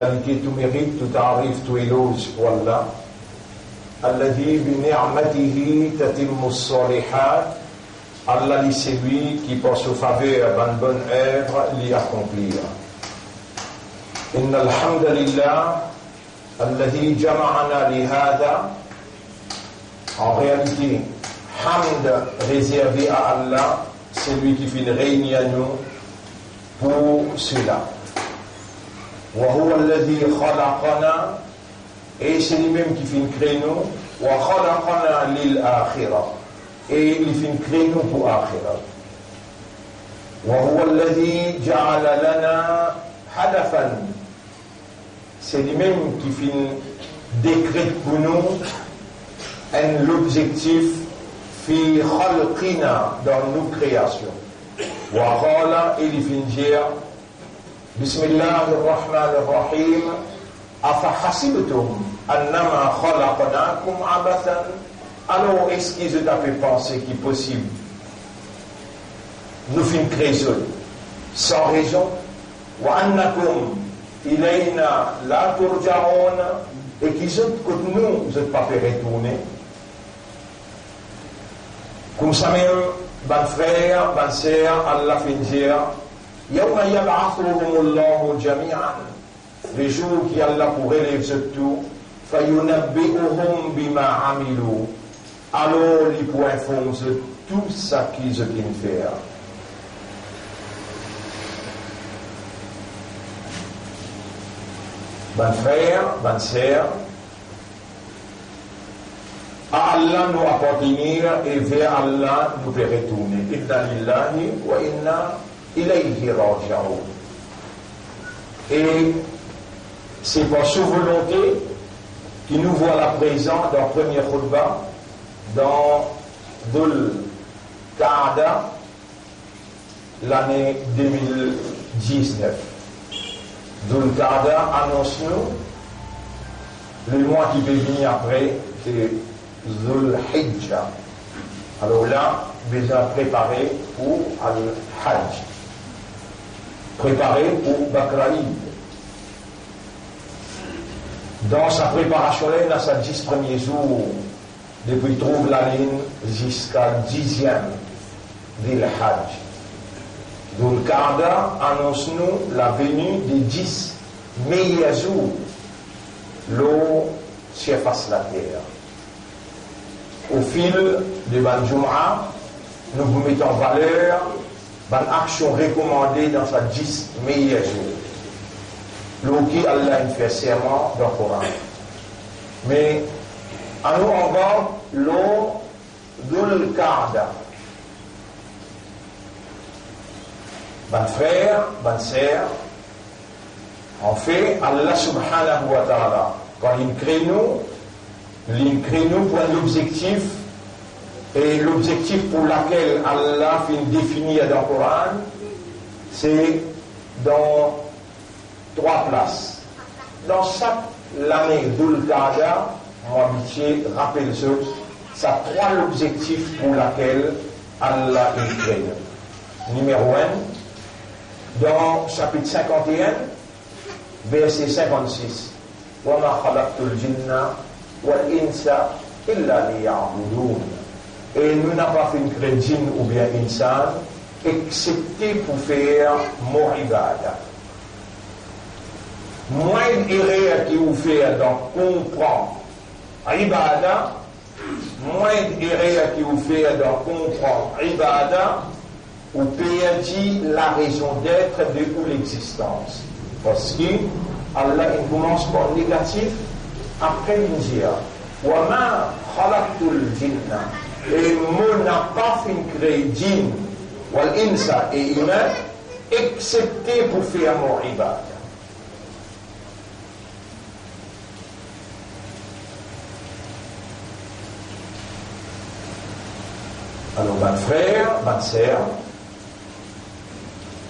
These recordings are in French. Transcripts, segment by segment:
tout mérite, tout arrive, tout éloge, Wallah. Alladhi bi ni'matihi tatimmu s-salihat. Allah c'est lui qui par sa faveur d'une bonne œuvre l'y accomplir. Inna alhamdulillah alladhi jama'ana li hada. En réalité, hamd réservé à Allah, c'est lui qui fait réunir nous pour cela. وهو الذي خلقنا et c'est lui-même qui fait créer nous وخلقنا للآخرة et il fait créer nous pour l'آخرة وهو الذي جعل لنا هدفا c'est lui-même qui fait décret pour nous l'objectif في خلقنا dans nos créations وقال il fait dire بسم الله الرحمن الرحيم أفحسبتم أنما خلقناكم عبثا. Alors est-ce que je t'ai fait penser qu'il est possible nous faire une création sans raison وأنكم إلينا لا ترجعون et qu'ils ont que nous vous n'êtes pas fait retourner comme ça même ban frère ban sœur Allah fait dire يوم يبعثهم الله جميعا le jour qui Allah pour élever tout فينبئهم بما عملوا alors ils pourront informer tout ça qu'ils ont fait. Ban frère, ban sœur, à Allah nous appartenir et vers Allah nous peut retourner. Inna lillahi wa inna ilayhi raji'un. Et c'est par sa volonté qui nous voit la présent dans le premier khutbah dans Dhul Qa'da l'année 2019. Dhul Qa'da annonce-nous le mois qui peut venir après, c'est Dhul Hijjah. Alors là, déjà préparé pour Al-Hajj, préparé pour Bakraïd. Dans sa préparation, là, dans sa 10 premiers jours, depuis trouve la ligne jusqu'à 10e d'Il Hajj. Dhul Qa'da annonce-nous la venue des 10 meilleurs jours, l'eau surface la terre. Au fil de Ban Jum'a, nous vous mettons en valeur Ban action recommandée dans sa 10 meilleurs jours. L'eau qui Allah fait serment dans le Coran. Mais à nous on va l'eau Dhul Qa'da. Ban frère, ban sœur, en fait, Allah subhanahu wa ta'ala, quand il crée nous pour l'objectif, et l'objectif pour lequel Allah fait définir dans le Coran, c'est dans 3 places. Dans chaque année Dhul Qa'da, mon habitué rappelle ça 3 objectifs pour lesquels Allah est créé. Numéro 1, dans chapitre 51, verset 56. وَمَا خَلَقْتُ الْجِنَّ وَالْإِنسَ إِلَّا لِيَعْبُدُونَ. Et nous n'avons pas fait une crédine ou bien insan, excepté pour faire mon ibada. Moins d'erreur qui vous fait dans comprendre ibada, moins d'erreur qui vous fait dans comprendre ibada, ou perdit la raison d'être de l'existence. Parce que Allah il commence par négatif, après il dit وَمَا خَلَقْتُ الْجِنَّ. Et mon n'a pas fait créer djinn, wal insa et humain, excepté pour faire mon ibada. Alors, mon frère, ma sœur,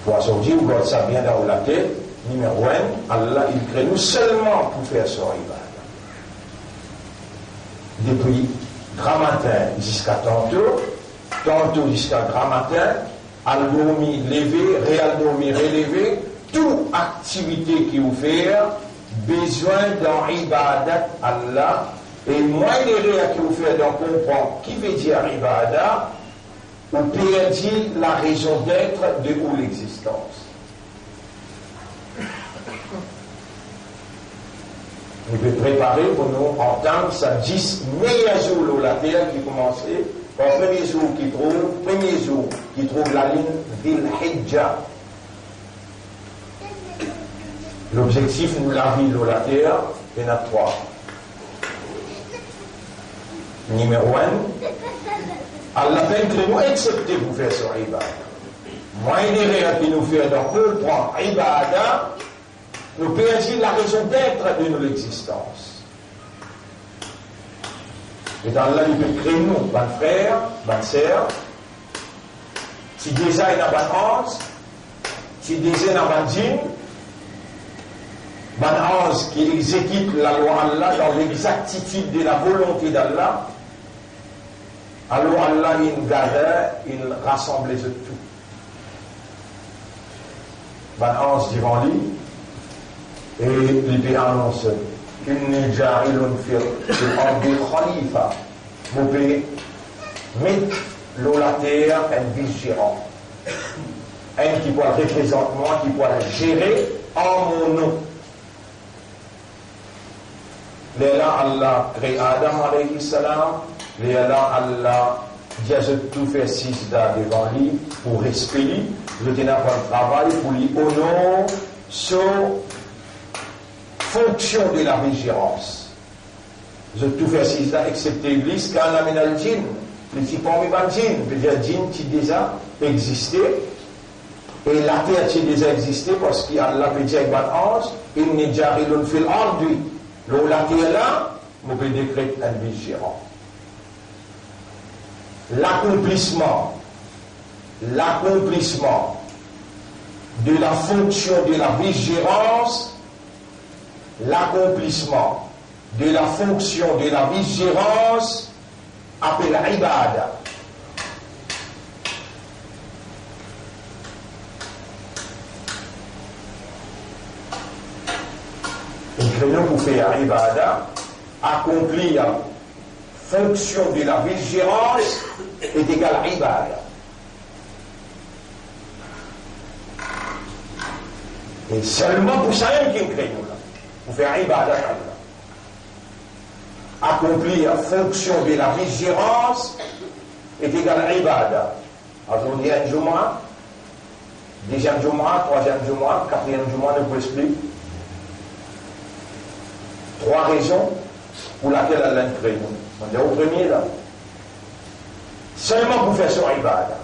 pour aujourd'hui, vous voyez ça bien dans la tête, numéro 1, Allah, il crée nous seulement pour faire son ibada. Depuis grand matin jusqu'à tantôt jusqu'à grand matin, al-dormi levé, réal dormi relevé, toute activité qui vous fait, besoin d'un ibadat Allah, et moins les réels que vous faites d'en comprendre qui veut dire ibadat, vous perdez la raison d'être de où l'existence. Vous pouvez préparer pour nous entendre ça 10 meilleurs jours de la terre qui commençait. Le premier jour qui trouve la ligne Dhil Hijjah. L'objectif nous la vie de la terre, il y en a 3. Numéro 1, Allah fait que nous accepter pour faire ce ibadah. Moins des règles qui nous fait dans comprendre ibadah, nous perdons la raison d'être de notre existence. Et dans Allah, il peut créer nous, bon frère, bonne sœur, si déjà il y a bon ange, si déjà il y a bon djinn, bon ange qui exécute la loi Allah dans l'exactitude de la volonté d'Allah, alors Allah, il garde, il rassemble les autres tout. Bon ange devant lui, et il peut annoncer qu'une ja'ilun fil ardi khalifa. Vous pouvez mettre la terre un vigilant. Un qui pourra représenter moi, qui pourra gérer en mon nom. Là, Allah crée Adam alayhi salam. Là, Allah dit à tout faire sisda devant lui pour respecter. Je tiens à faire le travail pour lui honorer sur fonction de la vigilance. Je tout fais sisda excepté Iblis, car la minal djinn. Le type en même djinn, c'est-à-dire djinn qui déjà existait. Et la terre qui déjà existait parce qu'Allah peut dire avec un ange, il n'est déjà rien fait l'ardu. Donc la terre là, on peut décréter un vigilant. L'accomplissement de la fonction de la vigilance, appelle ibadah. Et que nous faire ibadah, accomplir fonction de la vigilance est égal à ibadah. Et seulement pour ça même qui crée nous là, pour faire ibadah Allah. Accomplir fonction de la vigilance est égal à ibadah. Aujourd'hui, un Jumu'ah, deuxième Jumu'ah, troisième Jumu'ah, quatrième Jumu'ah, je vous explique. 3 raisons pour lesquelles Allah crée nous. On dit au premier là, seulement pour faire sur ibadah.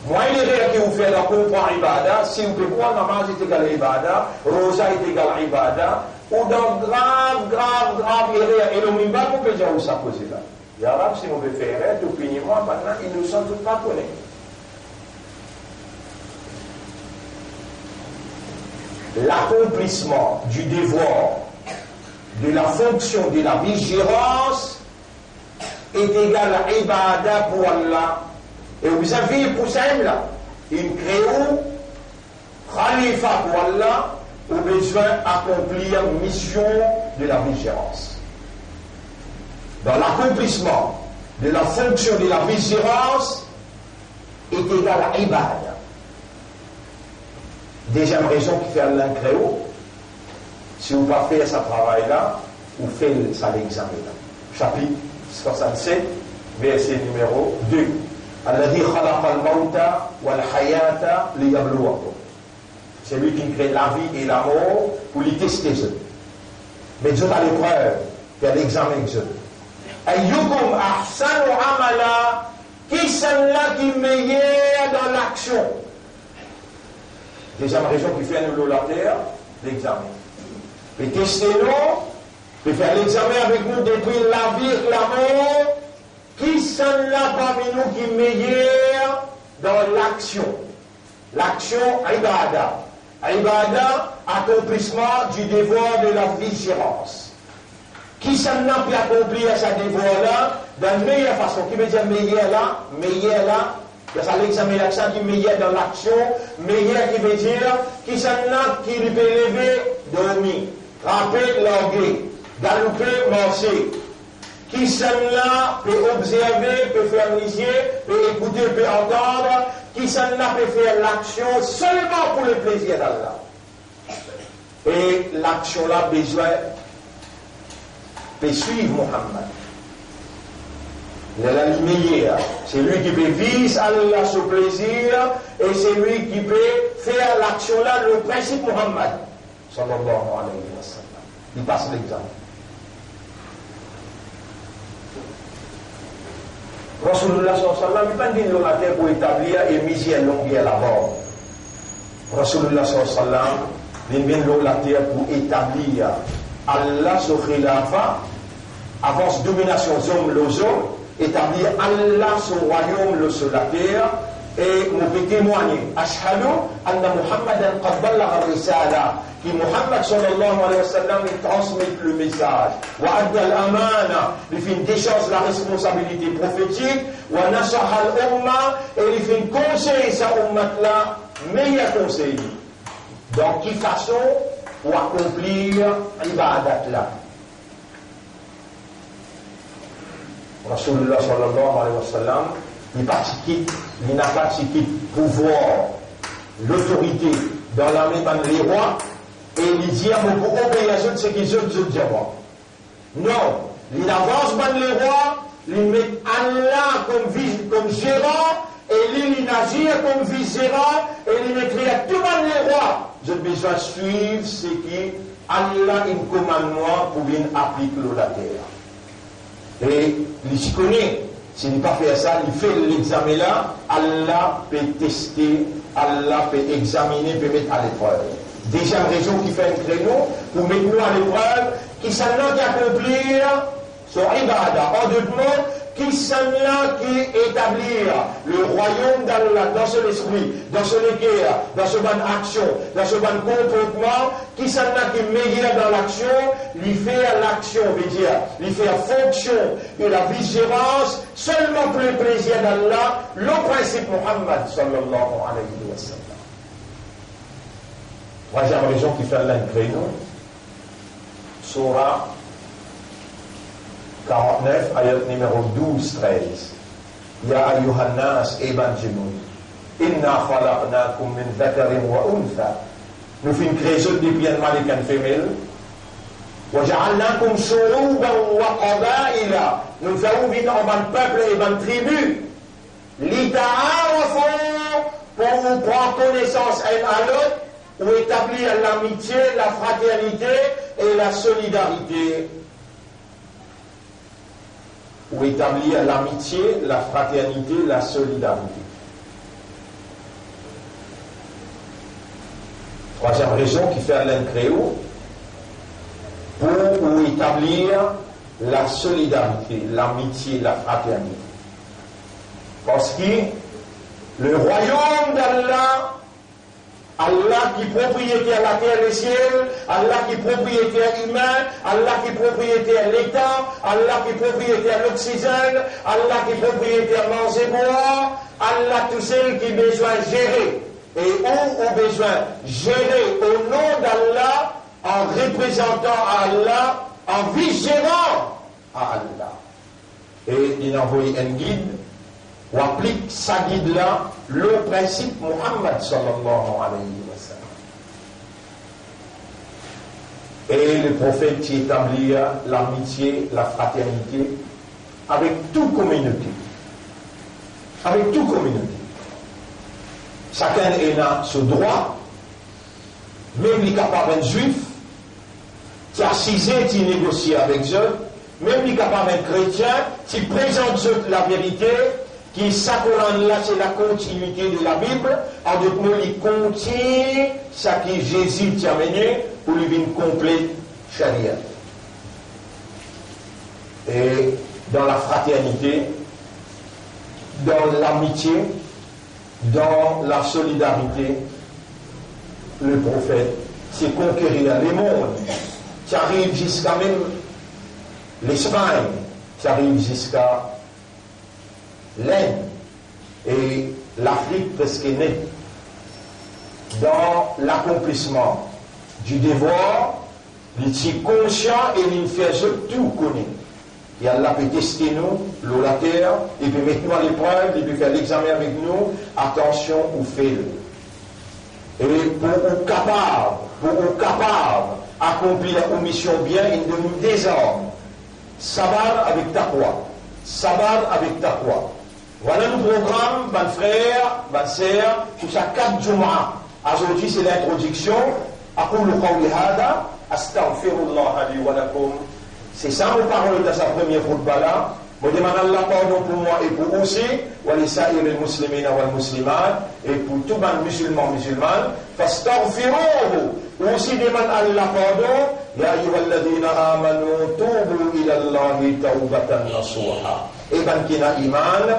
Moi, il est que vous faites la comprendre ibadah, si vous pouvez voir, namaz est égal à ibadah, rosa est égal à ibadah, ou dans grave erreur, et le mimba, vous pouvez dire où ça pose là. Et alors, si on veut faire erreur, tout finiment, maintenant, ils nous sont tous pas connus. L'accomplissement du devoir de la fonction de la vigilance est égal à ibadah pour Allah. Et vous avez pour ça là, une créo, khalifa pour Allah, au besoin d'accomplir la mission de la vigilance. Dans l'accomplissement de la fonction de la vigilance est égal à ibadah. Deuxième raison qui fait Allah créo, si vous ne pouvez pas faire ce travail-là, vous faites ça l'examen. Chapitre 67, verset numéro 2. Alladhi khalaqa al-mawta wal-hayata liyabluwakum. C'est lui qui crée la vie et la mort pour les tester. Mais Dieu a l'épreuve, il y a l'examen. Ayyukum ahsanu amala, qui sont là qui meilleur dans l'action. Deuxième raison qui fait nous la terre, l'examen. Et testez-nous, et faire l'examen avec nous depuis la vie et la mort, qui sont là parmi nous qui meilleurs dans l'action. L'action, ibadah. Ibadah, accomplissement du devoir de la vigilance. Qui sont là pour accomplir ce devoir-là de la meilleure façon. Qui veut dire meilleur là, il y a ça l'examen l'action qui meilleur dans l'action, meilleur qui veut dire qui sont là qui lui peut lever, dormir. frapper, larguer, galoper, marcher. Qui s'en-là peut observer, peut faire initier, peut écouter, peut entendre, qui s'en-là peut faire l'action seulement pour le plaisir d'Allah. Et l'action-là, besoin, peut suivre Muhammad. La lumière, c'est lui qui peut viser Allah son plaisir, et c'est lui qui peut faire l'action-là, le principe Muhammad. Sallallahu alayhi wa sallam. Il passe l'exemple. Rasulullah sallallahu alaihi wasallam il pas dit la terre pour établir et misère longue à la mort. Rasulullah sallallahu alaihi wasallam il vient la terre pour établir Allah sur khilafa avance domination homme les hommes, établir Allah sur royaume sur la terre et nous peut témoigner ashhadu anna Muhammadan qad ballagha ar-risala qui Muhammad sallallahu alayhi wa sallam il transmet le message wa adda al-amana il fait décharge la responsabilité prophétique wa nasaha al-umma et il fait conseil sa ummat là meilleur conseil dans quelle façon pour accomplir ibadat là. Rasulullah sallallahu alayhi wa sallam il n'a pas de pouvoir, l'autorité dans la main des rois et il dit à mon obéir à ce qu'ils ont dit. Non, il avance dans les rois, il met Allah comme gérant et il agit comme vice-gérant et il écrit à tout le monde les rois. Je besoin de suivre ce qui Allah il commande moi pour bien appliquer la terre. Et il s'y connaît. S'il n'est pas fait ça, il fait l'examen là, Allah peut tester, Allah peut examiner, peut mettre à l'épreuve. Déjà, une raison qui fait un créneau, pour mettre nous à l'épreuve, qui s'en a d'accomplir son ibadah. En d'autres mots, qui s'en a qui établir le royaume d'Allah dans son esprit, dans son équerre, dans son bonne action, dans son bon comportement, qui s'en a qui meilleur dans l'action, lui fait l'action, veut dire, lui fait fonction de la vigilance seulement pour le plaisir d'Allah, le principe Muhammad sallallahu alayhi wa sallam. Troisième raison qui fait l'incréno, Surah 49, ayat numéro 12-13. Ya ayyuhan nas ebanjimun. Inna khalaqnakum min dhakarin wa untha. Nous faisons une création de bien mâle et femelle. Wa ja'alnakum shu'uban wa qaba'ila. Nous faisons vivre en ban peuple et ban tribu. Li ta'arafu pour vous prendre connaissance un à l'autre, ou établir l'amitié, la fraternité et la solidarité. Ou établir l'amitié, la fraternité, la solidarité. Troisième raison qui fait l'incréo, pour établir la solidarité, l'amitié, la fraternité. Parce que le royaume d'Allah, Allah qui est propriétaire de la terre et le ciel, Allah qui est propriétaire humain, Allah qui est propriétaire de l'État, Allah qui est propriétaire de l'oxygène, Allah qui est propriétaire de manger et boire, Allah tout seul qui a besoin de gérer. Et on a besoin de gérer au nom d'Allah, en représentant Allah, en vice-gérant à Allah. Et il a envoyé un guide, ou applique sa guide-là, le principe Muhammad sallallahu alayhi wa sallam. Et le prophète qui établit l'amitié, la fraternité avec toute communauté. Avec toute communauté. Chacun a ce droit, même les capables d'être juifs, qui assisent, qui négocient avec eux, même les capables d'être chrétiens, qui présentent la vérité, qui s'accordent là, c'est la continuité de la Bible, en d'autres mots, il contient ce que Jésus t'a amené pour lui une complète charia. Et dans la fraternité, dans l'amitié, dans la solidarité, le prophète, c'est conquérir les mondes, qui arrive jusqu'à même l'Espagne, qui arrive jusqu'à l'Inde et l'Afrique presque née dans l'accomplissement du devoir Il est conscient et il fait tout connaître. Et Allah peut tester nous, l'eau, la terre, il peut mettre nous à l'épreuve, il peut faire l'examen avec nous. Attention, ou fait-le. Et pour nous capables d'accomplir la mission bien, il nous désarme. Sabar avec taqwa. Sabar avec taqwa. Voilà le programme, mes frères, mes sœurs, pour chaque 4 Jumu'ah. Aujourd'hui, c'est l'introduction. أقول قولي هذا أستغفر الله لي ولكم. C'est ça mon parole de sa première khutbah là. Je demande Allah pardon pour moi et pour vous aussi. ولسائر المسلمين والمسلمات et pour tous les musulmans musulmanes. فاستغفروه. Aussi demande Allah pardon. يا أيها الذين آمنوا توبوا إلى الله توبة نصوحا. Et ben qui n'a iman,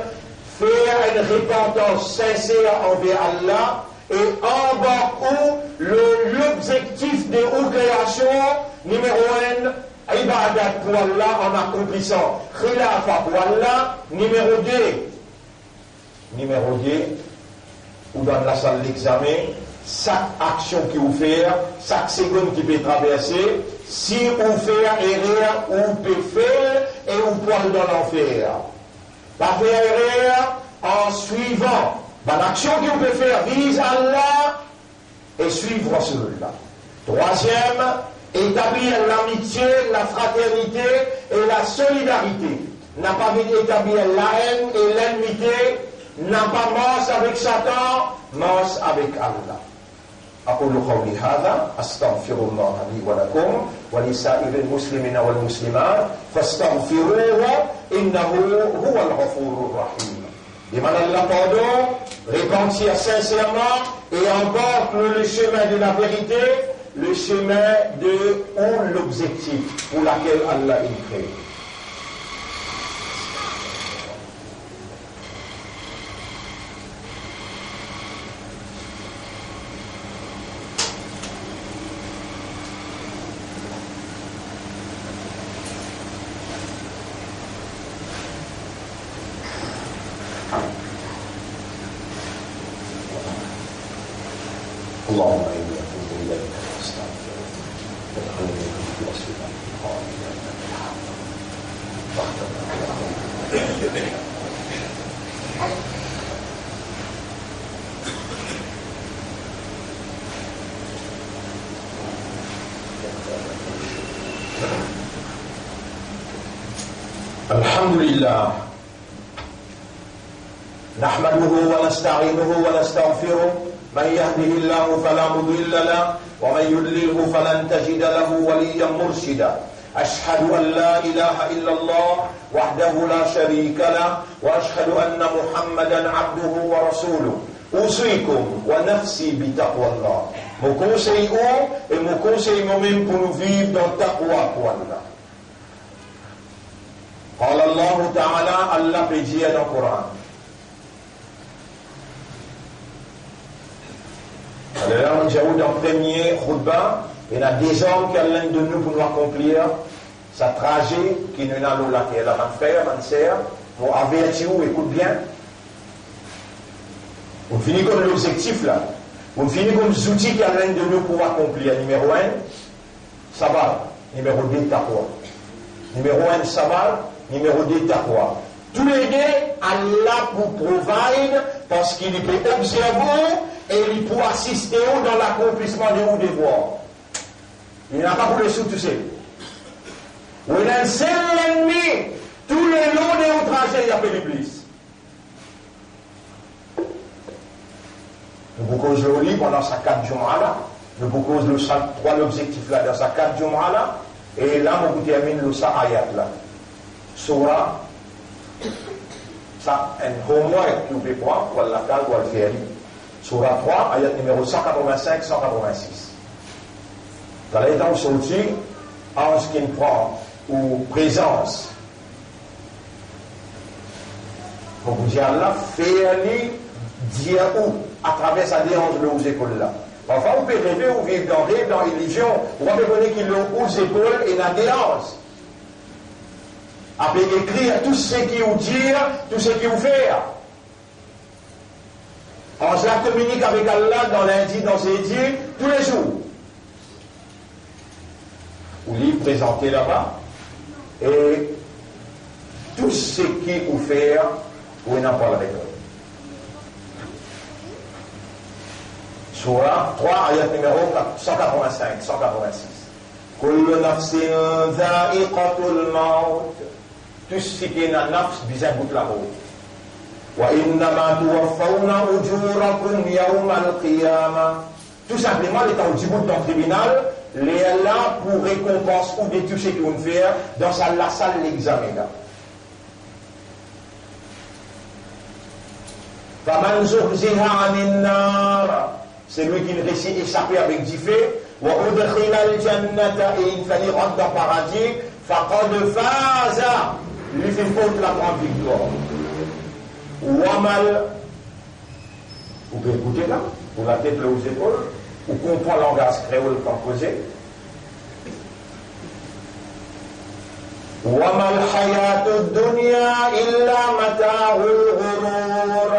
faire une repentance sincère envers Allah. Et en bas où l'objectif de la création, numéro 1, ibadat pour Allah en accomplissant khilafa pour Allah, numéro 2, ou dans la salle d'examen, chaque action qui vous fait, chaque seconde qui peut traverser, si vous faites erreur, vous peut faire et vous pouvez dans l'enfer. Pas faire erreur en suivant. L'action que vous pouvez faire vise Allah et suivre celui-là. Troisième, établir l'amitié, la fraternité et la solidarité. N'a pas établir la haine et l'ennemité, n'a pas mort avec Satan, mort avec Allah. أقول قولي هذا أستغفر الله لي ولكم ولسائر المسلمين والمسلمات فاستغفروه إنه هو الغفور الرحيم. Demande Allah pardon, repentir sincèrement et encore le chemin de la vérité, le chemin de l'objectif pour lequel Allah est créé. اللهم إني أتوب إليك وأستغفرك وأدعوني بوصفك قائلا الحمد لله نحمده ونستعينه ونستغفره من يهده الله فلا مضل له ومن يضلله فلن تجد له وليا مرشدا أشهد أن لا إله إلا الله وحده لا شريك له وأشهد أن محمدا عبده ورسوله أوصيكم ونفسي بتقوى الله. Mon conseil et mon conseil moi-même pour nous vivre dans taqwa pour Allah. قال الله تعالى Allah peut dire dans le Coran. Alors, dans le premier khutbah, il y a des hommes qui ont l'un de nous pour nous accomplir sa trajet qui nous a l'eau la terre. Là, mon frère, ma sœur, pour avertir, écoute bien. On finit comme l'objectif là. On finit comme les outils qui ont l'un de nous pour accomplir. Numéro 1, sabat. Numéro 2, taqwa. Numéro 1, sabat. Numéro 2, taqwa. Tous les deux, Allah vous provide parce qu'il peut observer et il peut assister dans l'accomplissement de vos devoirs. Il n'a pas pour les sous, tu sais. On a un seul ennemi, tous les longs de vos trajets, il y a fait l'Iblis. Nous vous cause le lit pendant sa 4 Jumu'ah là. Nous vous cause le 3 l'objectif là dans sa 4 Jumu'ah là. Et là, on vous termine le sa ayat là. Surah. Ça, un homework que vous pouvez prendre pour la case ou le faire. Surah 3, ayat numéro 185-186. Dans les temps sortis, en ce qui prend ou présence, pour vous dire là, faire-lui dire où, à travers sa déhanche de aux écoles là. Enfin, vous pouvez rêver ou vivre dans l'illusion, vous pouvez connaître qu'il a aux épaules et la déhanche. Après écrire tout ce qui vous dit, tout ce qui vous fait. On se la communique avec Allah dans lundi, dans ses dits, tous les jours. ou livre présenté là-bas, et tout ce qui vous fait, vous n'en parlerez pas. Surah 3, ayat numéro 185, 186. Kullu nafsin dha'iqatul maut. Tout ce qui est dans nafs, bizarre goûte la mort. Wa innama tuwaffawna ujurakum yawmal qiyamah. Tout simplement, l'état au bout dans le tribunal, les est là pour récompense ou de tout ce qu'ils vont faire dans la salle de l'examen. Faman zuhziha 'anil nar. C'est lui qui ne réussit échapper avec du fait. Wa udkhila al-jannata, et il fallait rentrer dans le paradis. Faqad faza. Lui fait faute la grande victoire. Wamal. Vous pouvez écouter là, pour la tête là aux épaules, ou comprend le langage créole composé. Wamal hayatud dunya illa mata'ul ghurur.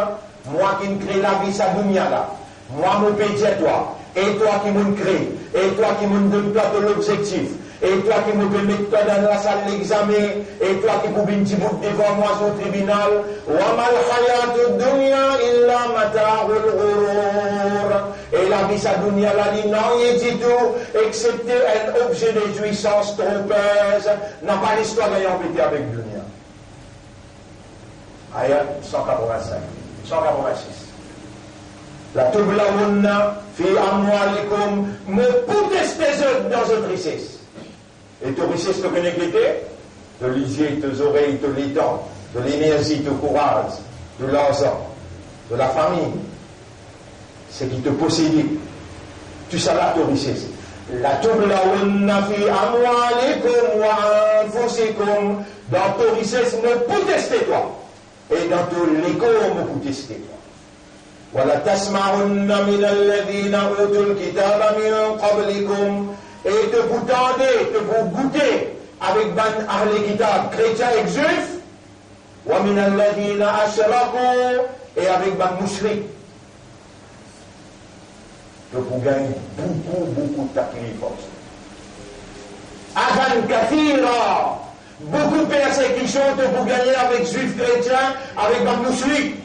Moi qui me crée la vie, sa dunya là. Moi, mon pédiat, toi, et toi qui me crée, et toi qui me donne toi de l'objectif, et toi qui me permet de toi dans la salle d'examen, et toi qui me une petite bout devant moi sur le tribunal, wa mal hayatud dunya illa mata'ul ghurur. Et la vie sa dunya la dit non, il dit tout, excepté un objet de jouissance trompeuse, n'a pas l'histoire d'ayant pété avec dunya. Ayat 185, 186. La tublaounna fi amwalikum, me protestez dans votre richesse. Et ton richesse te connaît qui était? De l'isier, tes oreilles, de l'étang, de l'énergie, de courage, de l'argent, de la famille. C'est qui te possède. Tu sais là ton richesse. La tublaounna fi amwalikum wa anfusikum. Dans ton richesse, me protestez toi. Et dans ton légo, me protestez toi. وَلَتَسْمَعُنَّ مِنَ الَّذِينَ أُوتُوا الْكِتَابَ مِنْ قَبْلِكُمْ. Et te vous tendez, te vous goûtez avec ban ahl kitab, chrétiens et juifs, وَمِنَ الَّذِينَ أَشْرَكُوا, et avec ban mouchrik. Que vous gagnez beaucoup de taklif. Adan kathira, beaucoup de persécutions que vous gagnez avec juifs chrétiens, avec ban mouchrik.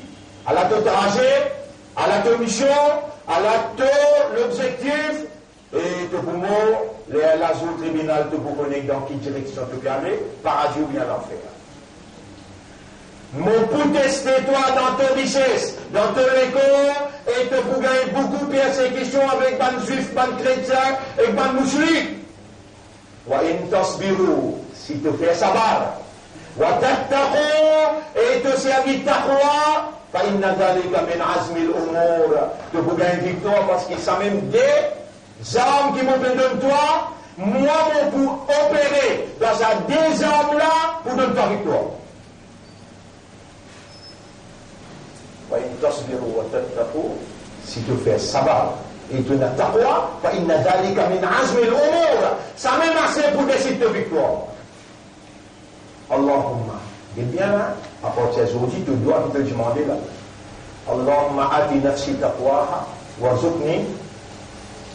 À la trajet, à la mission, à la l'objectif, et te pour moi, l'azur tribunal te pour connaître dans quelle direction te peux aller, paradis ou bien l'enfer. Mon pour tester toi dans ta richesse, dans ton école, et te pour gagner beaucoup de persécutions avec ban juif, ban chrétien, et ban mouchrik. Wa in tasbiru, si te fais sabar. Wa tattaqu, et te servir taqwa. فإن ذلك من عزم الأمور. Tu peux gagner une victoire parce qu'il s'en même des armes qui m'ont donné de toi, moi pour opérer dans ces deux armes là pour donner ta victoire. Si tu fais sabbat et tu n'as pas taqwa, فإن ذلك من عزم الأمور. Ça même assez pour décider de victoire. Allahumma. Et bien là, à partir d'aujourd'hui, tu dois te demander là. Allahumma ati nafsi taqwaha warzuqni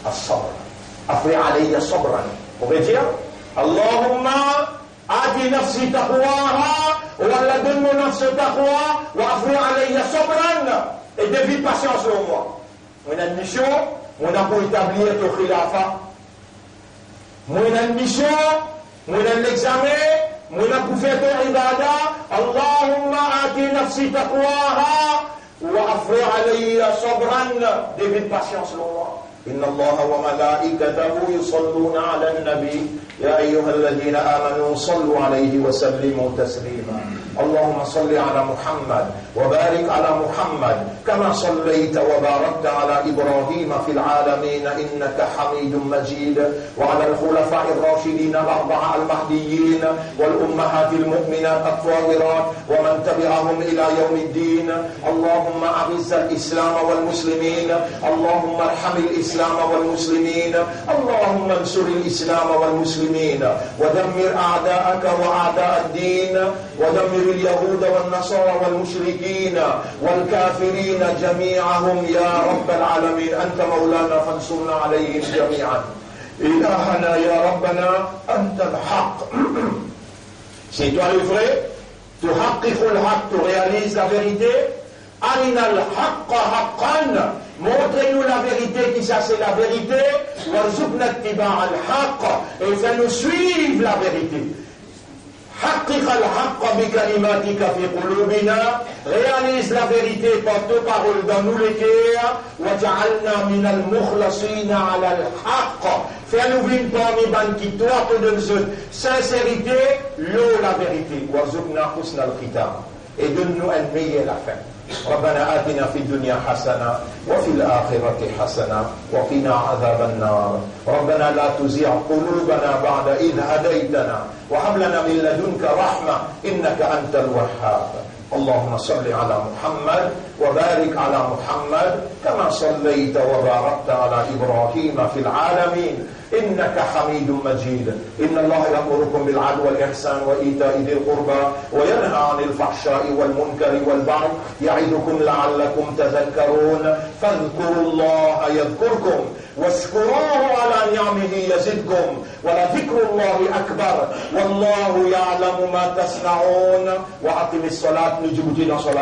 as-sabr. Afri alayya sabran. On va dire Allahumma ati nafsi taqwaha wa donne-moi nafsi taqwa wa afri alayya sabran. Et dévie patience sur moi. On a une mission, on a pour établir le khilafa. On a une mission, on a l'examen. Muna pour faire ton ibadah, Allahumma ati nafsi taqwaha wa afri alayya sabran. Dévie patience sur moi. إن الله وملائكته يصلون على النبي يا أيها الذين آمنوا صلوا عليه وسلموا تسليما اللهم صل على محمد وبارك على محمد كما صليت وباركت على إبراهيم في العالمين إنك حميد مجيد وعلى الخلفاء الراشدين الأربعة المهديين والأمهات المؤمنات الطاهرات ومن تبعهم إلى يوم الدين اللهم أعز الإسلام والمسلمين اللهم ارحم الإسلام والمسلمين اللهم انصر الإسلام والمسلمين ودمر أعداءك وأعداء الدين ودمر اليهود والنصارى والمشركين والكافرين جميعهم يا رب العالمين أنت مولانا فانصرنا عليهم جميعا إلهنا يا ربنا أنت الحق. C'est toi le vrai. تحقق الحق, tu réalises la vérité. أرنا الحق حقا, montrez-nous la vérité qui ça c'est la vérité. وارزقنا اتباع الحق, et fais-nous suivre la vérité. حقق الحق بكلماتك في قلوبنا, réalise la vérité par tes paroles dans nous les cœurs. وجعلنا من المخلصين على الحق, fais-nous vivre parmi ban qui toi te donne sincérité, l'eau la vérité. وارزقنا حسن الختام, et donne-nous un meilleur la fin. ربنا آتنا في الدنيا حسنة وفي الآخرة حسنة وقنا عذاب النار. ربنا لا تزغ قلوبنا بعد إذ هديتنا وهب لنا من لدنك رحمة إنك أنت الوهاب. اللهم صل على محمد وبارك على محمد كما صليت وباركت على إبراهيم في العالمين إنك حميد مجيد. إن الله يأمركم بالعدل والإحسان وإيتاء ذي القربى وينهى عن الفحشاء والمنكر والبغي يعظكم لعلكم تذكرون. فاذكروا الله يذكركم واشكروه على نعمه يزدكم ولذكر الله أكبر والله يعلم ما تصنعون. وأقم الصلاة. نجبتنا صلاة